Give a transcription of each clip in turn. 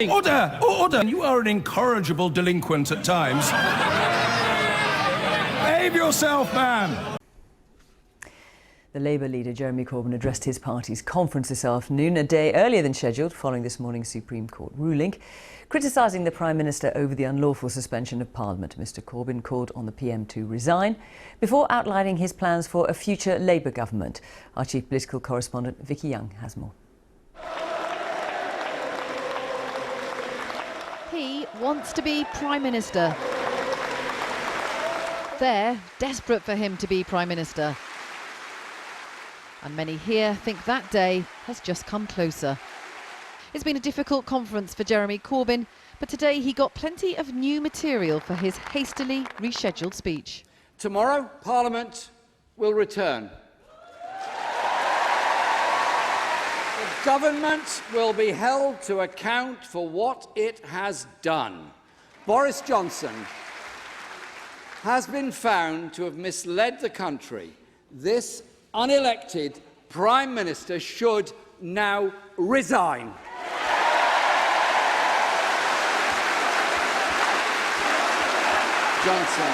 Order! Order! You are an incorrigible delinquent at times. Behave yourself, man! The Labour leader, Jeremy Corbyn, addressed his party's conference this afternoon, a day earlier than scheduled, following this morning's Supreme Court ruling. Criticising the Prime Minister over the unlawful suspension of Parliament, Mr Corbyn called on the PM to resign before outlining his plans for a future Labour government. Our chief political correspondent, Vicky Young, has more. He wants to be Prime Minister. They're desperate for him to be Prime Minister. And many here think that day has just come closer. It's been a difficult conference for Jeremy Corbyn, but today he got plenty of new material for his hastily rescheduled speech. Tomorrow, Parliament will return. The government will be held to account for what it has done. Boris Johnson has been found to have misled the country. This unelected Prime Minister should now resign. Johnson.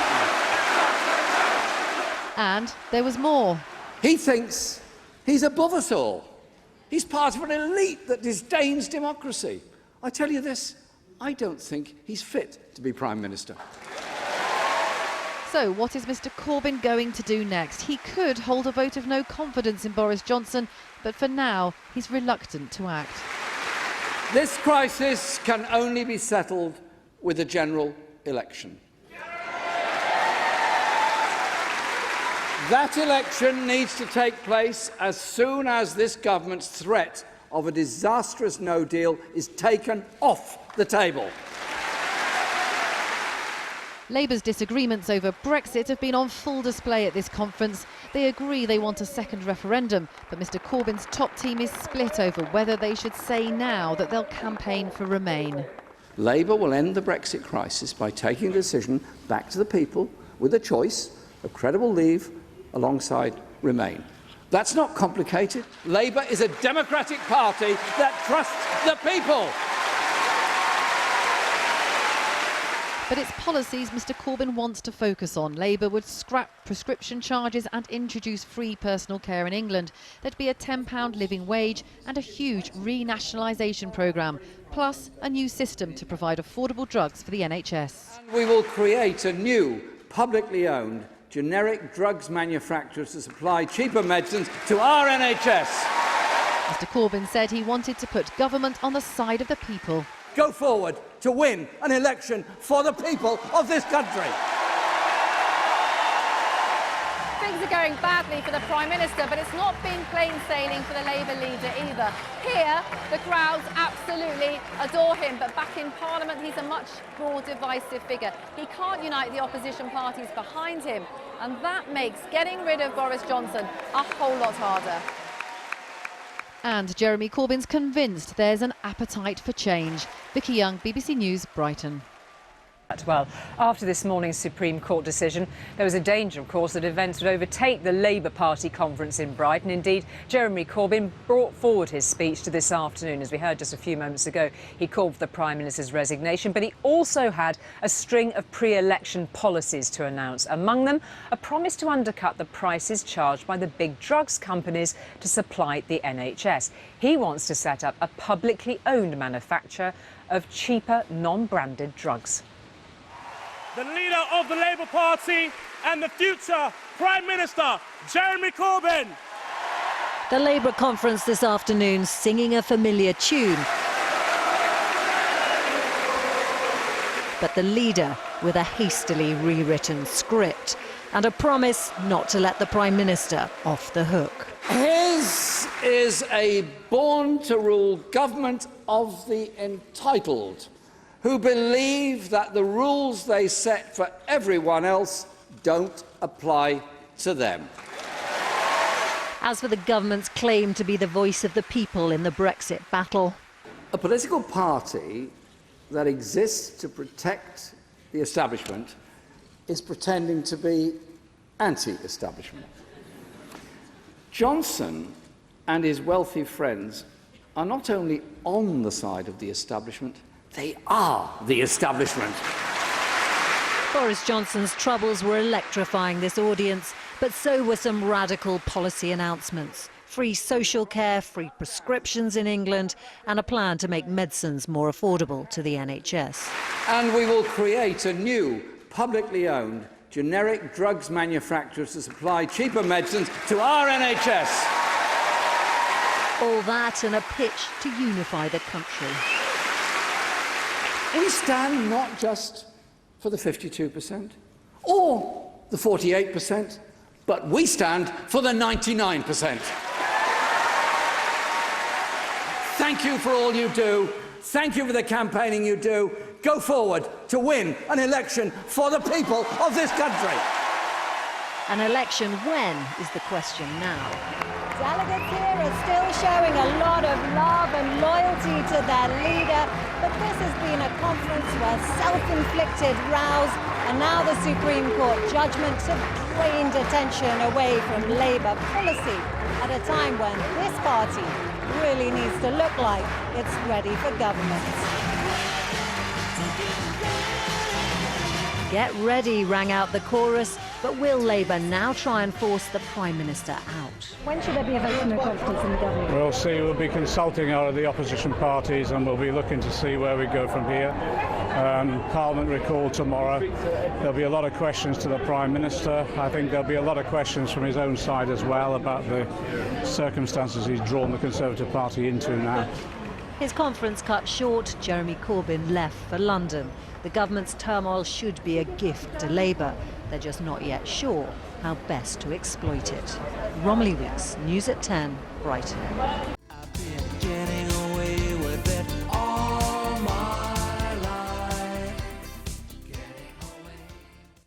And there was more. He thinks he's above us all. He's part of an elite that disdains democracy. I tell you this, I don't think he's fit to be Prime Minister. So what is Mr Corbyn going to do next? He could hold a vote of no confidence in Boris Johnson, but for now he's reluctant to act. This crisis can only be settled with a general election. That election needs to take place as soon as this government's threat of a disastrous no deal is taken off the table. Labour's disagreements over Brexit have been on full display at this conference. They agree they want a second referendum, but Mr Corbyn's top team is split over whether they should say now that they'll campaign for Remain. Labour will end the Brexit crisis by taking the decision back to the people with a choice of credible leave alongside Remain. That's not complicated. Labour is a democratic party that trusts the people. But it's policies Mr Corbyn wants to focus on. Labour would scrap prescription charges and introduce free personal care in England. There'd be a £10 living wage and a huge renationalisation programme, plus a new system to provide affordable drugs for the NHS. And we will create a new, publicly owned, generic drugs manufacturer to supply cheaper medicines to our NHS. Mr Corbyn said he wanted to put government on the side of the people. Go forward to win an election for the people of this country. Things are going badly for the Prime Minister, but it's not been plain sailing for the Labour leader either. Here, the crowds absolutely adore him, but back in Parliament, he's a much more divisive figure. He can't unite the opposition parties behind him, and that makes getting rid of Boris Johnson a whole lot harder. And Jeremy Corbyn's convinced there's an appetite for change. Vicky Young, BBC News, Brighton. Well, after this morning's Supreme Court decision, there was a danger, of course, that events would overtake the Labour Party conference in Brighton. Indeed, Jeremy Corbyn brought forward his speech to this afternoon. As we heard just a few moments ago, he called for the Prime Minister's resignation, but he also had a string of pre-election policies to announce. Among them, a promise to undercut the prices charged by the big drugs companies to supply the NHS. He wants to set up a publicly owned manufacturer of cheaper, non-branded drugs. The leader of the Labour Party and the future Prime Minister, Jeremy Corbyn. The Labour conference this afternoon singing a familiar tune. But the leader with a hastily rewritten script and a promise not to let the Prime Minister off the hook. His is a born-to-rule government of the entitled, who believe that the rules they set for everyone else don't apply to them. As for the government's claim to be the voice of the people in the Brexit battle, A political party that exists to protect the establishment is pretending to be anti-establishment. Johnson and his wealthy friends are not only on the side of the establishment, They are the establishment. Boris Johnson's troubles were electrifying this audience, but so were some radical policy announcements. Free social care, free prescriptions in England, and a plan to make medicines more affordable to the NHS. And we will create a new, publicly owned, generic drugs manufacturer to supply cheaper medicines to our NHS. All that and a pitch to unify the country. We stand not just for the 52% or the 48%, but we stand for the 99%. Thank you for all you do. Thank you for the campaigning you do. Go forward to win an election for the people of this country. An election when is the question now. Delegates here are still showing a lot of love and loyalty to their leader, but this has been a conference where self-inflicted rows and now the Supreme Court judgments have drained attention away from Labour policy at a time when this party really needs to look like it's ready for government. Get ready rang out the chorus, but will Labour now try and force the Prime Minister out? When should there be a vote of no confidence in the government? We'll see. We'll be consulting the opposition parties and we'll be looking to see where we go from here. Parliament recall tomorrow. There'll be a lot of questions to the Prime Minister. I think there'll be a lot of questions from his own side as well about the circumstances he's drawn the Conservative Party into now. His conference cut short, Jeremy Corbyn left for London. The government's turmoil should be a gift to Labour. They're just not yet sure how best to exploit it. Romilly Weeks, News at 10, Brighton.